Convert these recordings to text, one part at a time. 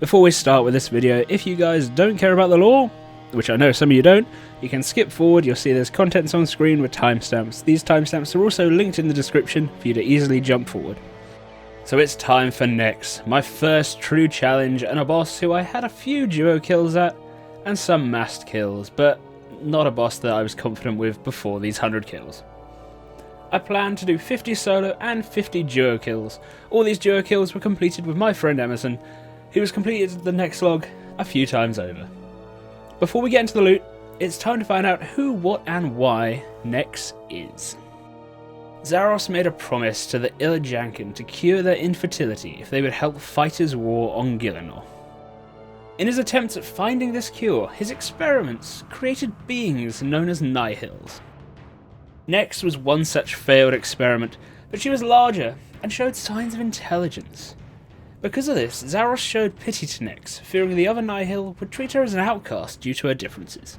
Before we start with this video, if you guys don't care about the lore, which I know some of you don't, you can skip forward. You'll see there's contents on screen with timestamps. These timestamps are also linked in the description for you to easily jump forward. So it's time for Nyx, my first true challenge, and a boss who I had a few duo kills at, and some massed kills, but not a boss that I was confident with before these 100 kills. I planned to do 50 solo and 50 duo kills. All these duo kills were completed with my friend Emerson, who has completed the Nyx log a few times over. Before we get into the loot, it's time to find out who, what and why Nyx is. Zaros made a promise to the Illijankan to cure their infertility if they would help fight his war on Gielinor. In his attempts at finding this cure, his experiments created beings known as Nihils. Nyx was one such failed experiment, but she was larger and showed signs of intelligence. Because of this, Zaros showed pity to Nyx, fearing the other Nihil would treat her as an outcast due to her differences.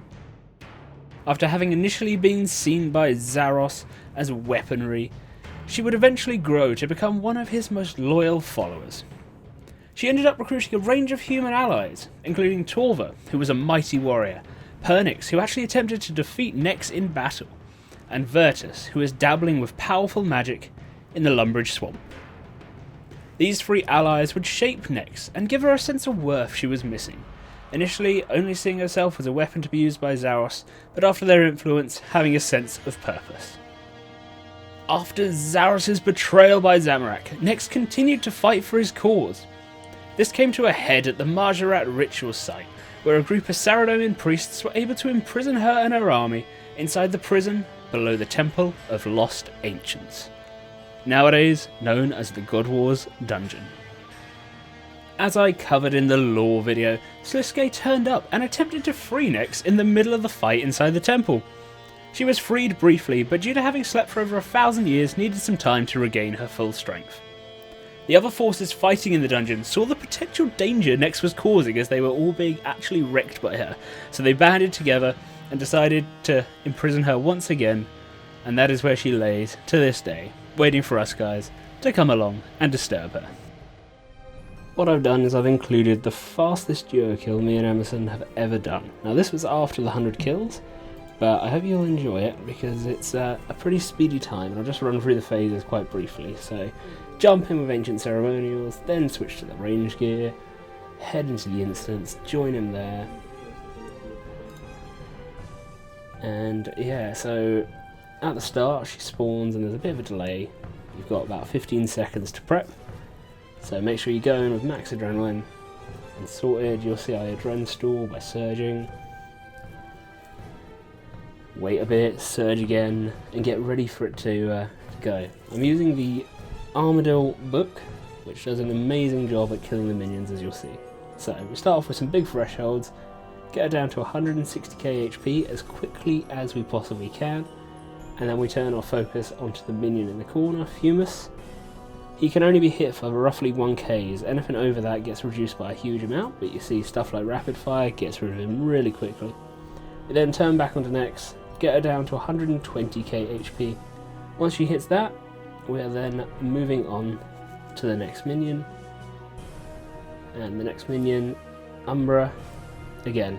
After having initially been seen by Zaros as weaponry, she would eventually grow to become one of his most loyal followers. She ended up recruiting a range of human allies, including Torva, who was a mighty warrior, Pernix, who actually attempted to defeat Nyx in battle, and Virtus, who is dabbling with powerful magic in the Lumbridge Swamp. These three allies would shape Nyx and give her a sense of worth she was missing, initially only seeing herself as a weapon to be used by Zaros, but after their influence, having a sense of purpose. After Zaros' betrayal by Zamorak, Nyx continued to fight for his cause. This came to a head at the Marjarat ritual site, where a group of Saradomian priests were able to imprison her and her army inside the prison below the Temple of Lost Ancients, nowadays known as the God Wars Dungeon. As I covered in the lore video, Sliske turned up and attempted to free Nyx in the middle of the fight inside the temple. She was freed briefly, but due to having slept for over 1,000 years, needed some time to regain her full strength. The other forces fighting in the dungeon saw the potential danger Nyx was causing as they were all being actually wrecked by her, so they banded together and decided to imprison her once again, and that is where she lays to this day, waiting for us guys to come along and disturb her. What I've done is I've included the fastest duo kill me and Emerson have ever done. Now this was after the 100 kills, but I hope you'll enjoy it because it's a pretty speedy time, and I'll just run through the phases quite briefly. So jump in with Ancient Ceremonials, then switch to the range gear, head into the instance, join him there. And yeah, so at the start she spawns and there's a bit of a delay. You've got about 15 seconds to prep. So make sure you go in with max adrenaline and sorted. You'll see I adren stall by surging. Wait a bit, surge again, and get ready for it to go. I'm using the Armadillo book, which does an amazing job at killing the minions, as you'll see. So we start off with some big thresholds, get her down to 160k HP as quickly as we possibly can, and then we turn our focus onto the minion in the corner, Fumus. He can only be hit for roughly 1Ks, anything over that gets reduced by a huge amount, but you see stuff like Rapid Fire gets rid of him really quickly. We then turn back onto Nyx, get her down to 120k HP. Once she hits that, we are then moving on to the next minion, and the next minion, Umbra, again,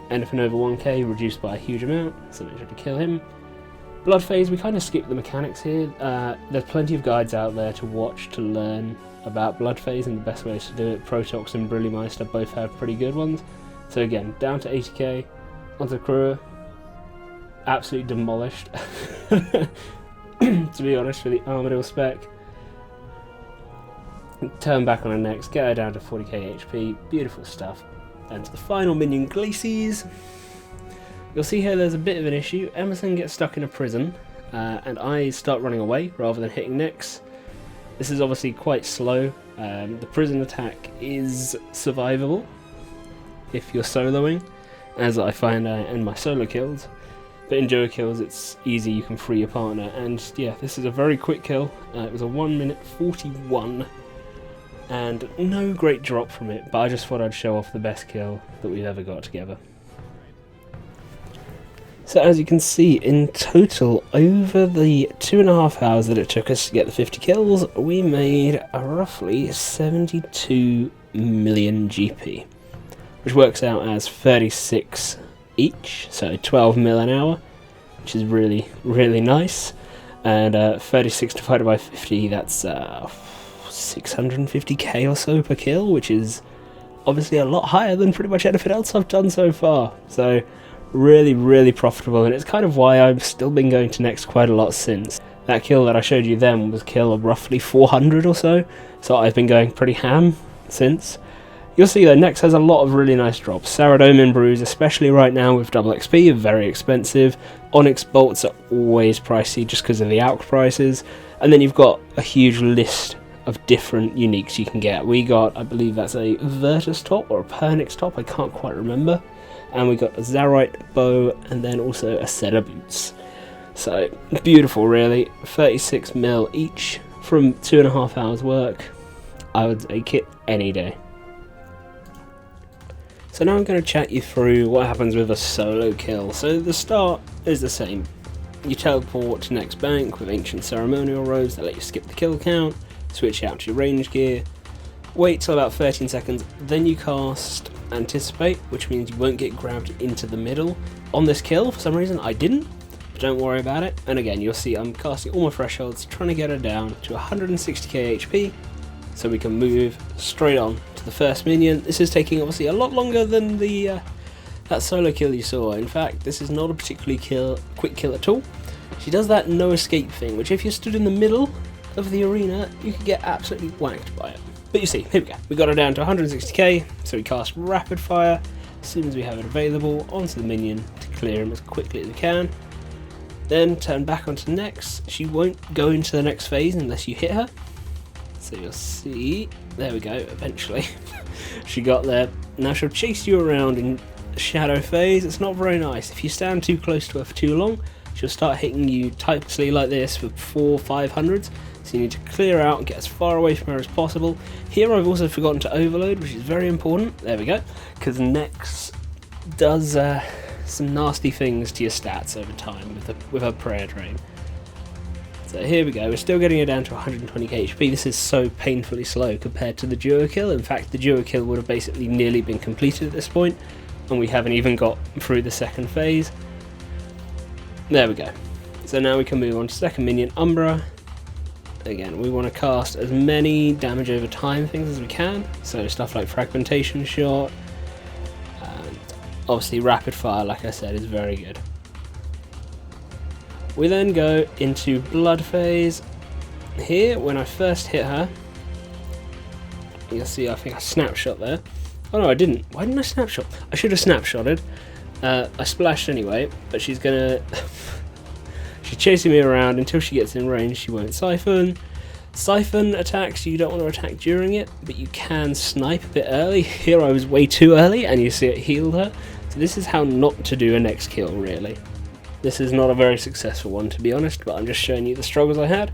anything over 1k reduced by a huge amount, so make sure to kill him. Blood phase, we kind of skip the mechanics here. There's plenty of guides out there to watch to learn about blood phase and the best ways to do it. Protox and Brillimeister both have pretty good ones. So again, down to 80k, onto kree'arra, absolutely demolished. To be honest, for the Armadillo spec. Turn back on her next, get her down to 40k HP, beautiful stuff. And to the final minion, Glacies. You'll see here there's a bit of an issue. Emerson gets stuck in a prison, and I start running away rather than hitting Nyx. This is obviously quite slow. The prison attack is survivable if you're soloing, as I find in my solo kills. But in duo kills it's easy, you can free your partner, and yeah, this is a very quick kill. It was a 1 minute 41, and no great drop from it, but I just thought I'd show off the best kill that we've ever got together. So as you can see, in total, over the 2.5 hours that it took us to get the 50 kills, we made roughly 72 million GP, which works out as 36 each, so 12 mil an hour, which is really, really nice. And 36 divided by 50, that's 650k or so per kill, which is obviously a lot higher than pretty much anything else I've done so far. So really, really profitable, and it's kind of why I've still been going to Next quite a lot since. That kill that I showed you then was a kill of roughly 400 or so I've been going pretty ham since. You'll see though, Next has a lot of really nice drops. Saradomin brews, especially right now with double XP, are very expensive. Onyx bolts are always pricey just because of the alch prices. And then you've got a huge list of different uniques you can get. We got, I believe that's a Virtus top or a Pernix top, I can't quite remember. And we got a Zarite bow and then also a set of boots. So beautiful really, 36 mil each from 2.5 hours work. I would take it any day. So now I'm going to chat you through what happens with a solo kill. So the start is the same. You teleport to next bank with ancient ceremonial robes that let you skip the kill count, switch out to your range gear, wait till about 13 seconds, then you cast Anticipate, which means you won't get grabbed into the middle. On this kill, for some reason I didn't, but don't worry about it. And again, you'll see I'm casting all my thresholds, trying to get her down to 160k HP, so we can move straight on to the first minion. This is taking obviously a lot longer than the that solo kill you saw. In fact, this is not a particularly quick kill at all. She does that no escape thing, which if you stood in the middle of the arena, you could get absolutely whacked by it. But you see, here we go. We got her down to 160k, so we cast Rapid Fire as soon as we have it available onto the minion to clear him as quickly as we can. Then turn back onto Next. She won't go into the next phase unless you hit her. So you'll see, there we go, eventually. She got there. Now she'll chase you around in shadow phase. It's not very nice. If you stand too close to her for too long, she'll start hitting you tightly like this with 400-500s. So you need to clear out and get as far away from her as possible. Here I've also forgotten to overload, which is very important. There we go. Because Nex does some nasty things to your stats over time with her prayer drain. So here we go, we're still getting her down to 120k HP. This is so painfully slow compared to the duo kill. In fact, the duo kill would have basically nearly been completed at this point, and we haven't even got through the second phase. There we go. So now we can move on to second minion, Umbra. Again, we want to cast as many damage over time things as we can, so stuff like Fragmentation Shot, and obviously Rapid Fire, like I said, is very good. We then go into Blood phase. Here, when I first hit her, you'll see I think I snapshot there. Oh no, I didn't. Why didn't I snapshot? I should have snapshotted. I splashed anyway, but she's gonna... she's chasing me around until she gets in range. She won't Siphon. Siphon attacks, you don't want to attack during it, but you can snipe a bit early. Here I was way too early, and you see it healed her. So this is how not to do a next kill, really. This is not a very successful one, to be honest, but I'm just showing you the struggles I had.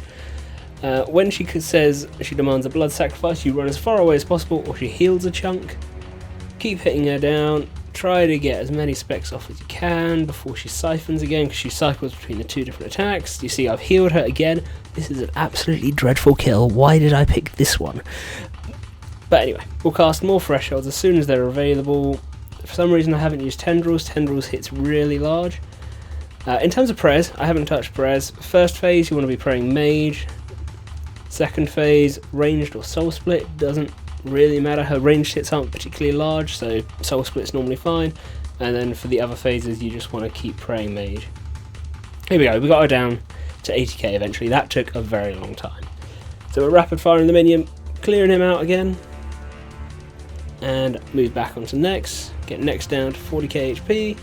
When she says she demands a blood sacrifice, you run as far away as possible, or she heals a chunk. Keep hitting her down. Try to get as many specs off as you can before she siphons again, because she cycles between the two different attacks. You see I've healed her again. This is an absolutely dreadful kill. Why did I pick this one? But anyway, we'll cast more thresholds as soon as they're available. For some reason I haven't used Tendrils. Tendrils hits really large. In terms of prez, I haven't touched prez. First phase you want to be praying Mage. Second phase, ranged or soul split, doesn't really matter. Her ranged hits aren't particularly large, so soul split's normally fine. And then for the other phases you just want to keep praying Mage. Here we go, we got her down to 80k eventually. That took a very long time. So we're rapid firing the minion, clearing him out again, and move back onto Nex. Get Nex down to 40k HP.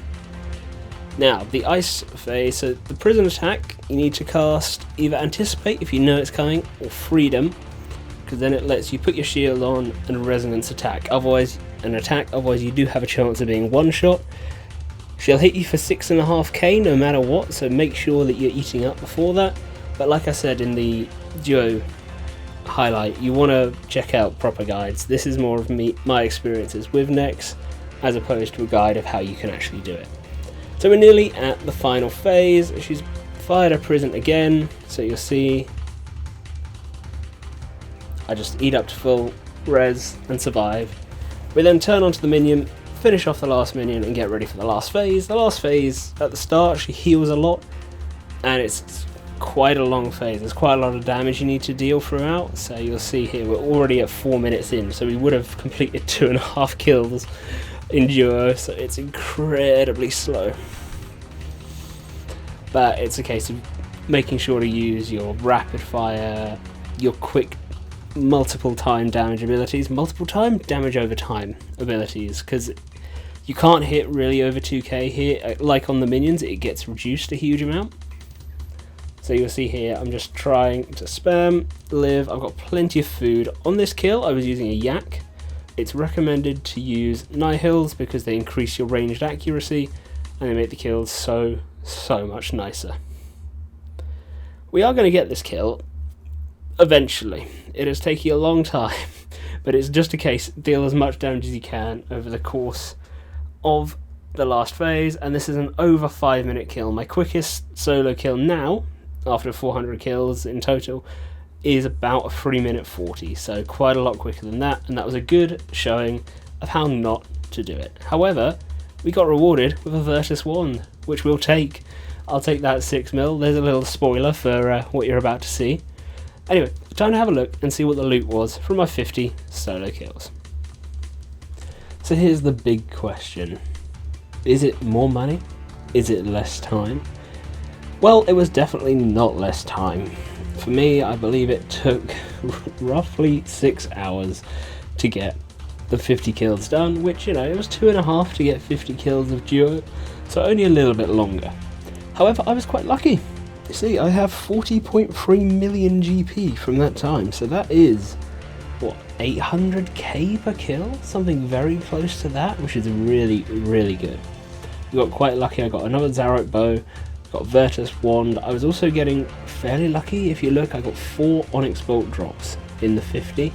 Now, the ice phase, so the prison attack, you need to cast either Anticipate if you know it's coming, or Freedom, because then it lets you put your shield on and resonance attack. Otherwise, you do have a chance of being one shot. She'll hit you for 6.5k no matter what, so make sure that you're eating up before that. But like I said in the duo highlight, you want to check out proper guides. This is more of my experiences with Nex, as opposed to a guide of how you can actually do it. So we're nearly at the final phase. She's fired her prison again, so you'll see I just eat up to full, res, and survive. We then turn onto the minion, finish off the last minion, and get ready for the last phase. The last phase, at the start, she heals a lot, and it's quite a long phase. There's quite a lot of damage you need to deal throughout, so you'll see here we're already at 4 minutes in, so we would have completed 2.5 kills in duo, so it's incredibly slow. But it's a case of making sure to use your rapid fire, your quick multiple time damage abilities, multiple time damage over time abilities, because you can't hit really over 2k here. Like on the minions, it gets reduced a huge amount. So you'll see here, I'm just trying to spam, live, I've got plenty of food. On this kill, I was using a yak. It's recommended to use nihils because they increase your ranged accuracy and they make the kills so much nicer. We are going to get this kill eventually. It is taking a long time, but it's just a case, deal as much damage as you can over the course of the last phase, and this is an over 5 minute kill. My quickest solo kill now, after 400 kills in total, is about a 3 minute 40, so quite a lot quicker than that, and that was a good showing of how not to do it. However, we got rewarded with a Virtus wand, which we'll take. I'll take that 6 mil. There's a little spoiler for what you're about to see. Anyway, time to have a look and see what the loot was from my 50 solo kills. So here's the big question. Is it more money? Is it less time? Well, it was definitely not less time. For me, I believe it took roughly 6 hours to get the 50 kills done, which, you know, it was 2.5 to get 50 kills of duo, so only a little bit longer. However, I was quite lucky. You see, I have 40.3 million GP from that time, so that is, what, 800k per kill? Something very close to that, which is really, really good. We got quite lucky. I got another Zarot bow, got Virtus wand. I was also getting fairly lucky. If you look, I got 4 Onyx bolt drops in the 50,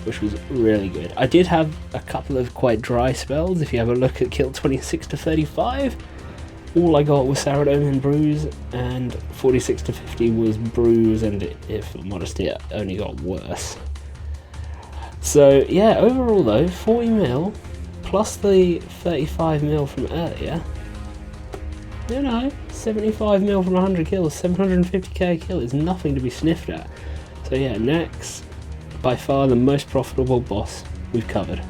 which was really good. I did have a couple of quite dry spells. If you have a look at kill 26 to 35, all I got was Saradome and Bruise, and 46 to 50 was Bruise, and if I'm honest, it only got worse. So yeah, overall though, 40 mil plus the 35 mil from earlier, you know, 75 mil from 100 kills, 750k a kill is nothing to be sniffed at. So yeah, next, by far the most profitable boss we've covered.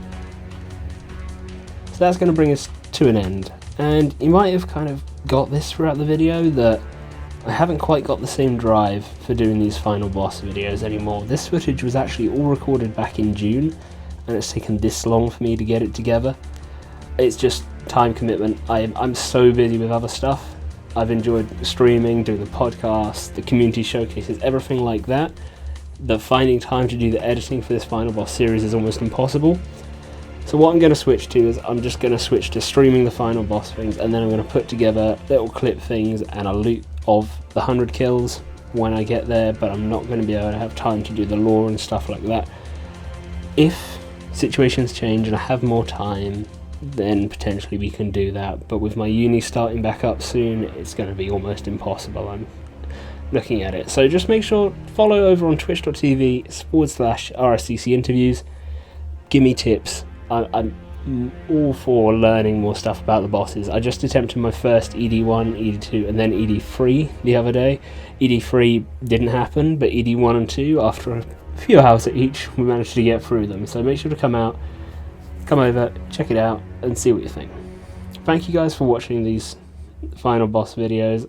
So that's going to bring us to an end. And you might have kind of got this throughout the video that I haven't quite got the same drive for doing these final boss videos anymore. This footage was actually all recorded back in June, and it's taken this long for me to get it together. It's just time commitment. I'm so busy with other stuff. I've enjoyed streaming, doing the podcast, the community showcases, everything like that. That finding time to do the editing for this final boss series is almost impossible. So what I'm going to switch to is I'm just going to switch to streaming the final boss things, and then I'm going to put together little clip things and a loot of the 100 kills when I get there, but I'm not going to be able to have time to do the lore and stuff like that. If situations change and I have more time, then potentially we can do that, but with my uni starting back up soon, it's going to be almost impossible. I'm looking at it. So just make sure, follow over on twitch.tv/RSCC interviews. Give me tips. I'm all for learning more stuff about the bosses. I just attempted my first ED1, ED2 and then ED3 the other day. ED3 didn't happen, but ED1 and 2, after a few hours at each, we managed to get through them. So make sure to come over, check it out and see what you think. Thank you guys for watching these final boss videos.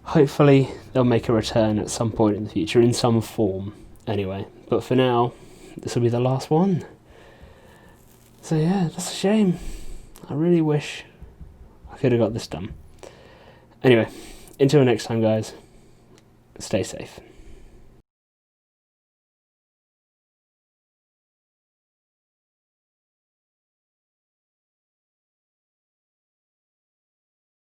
Hopefully they'll make a return at some point in the future in some form anyway, but for now this will be the last one. So yeah, that's a shame. I really wish I could have got this done. Anyway, until next time guys, stay safe.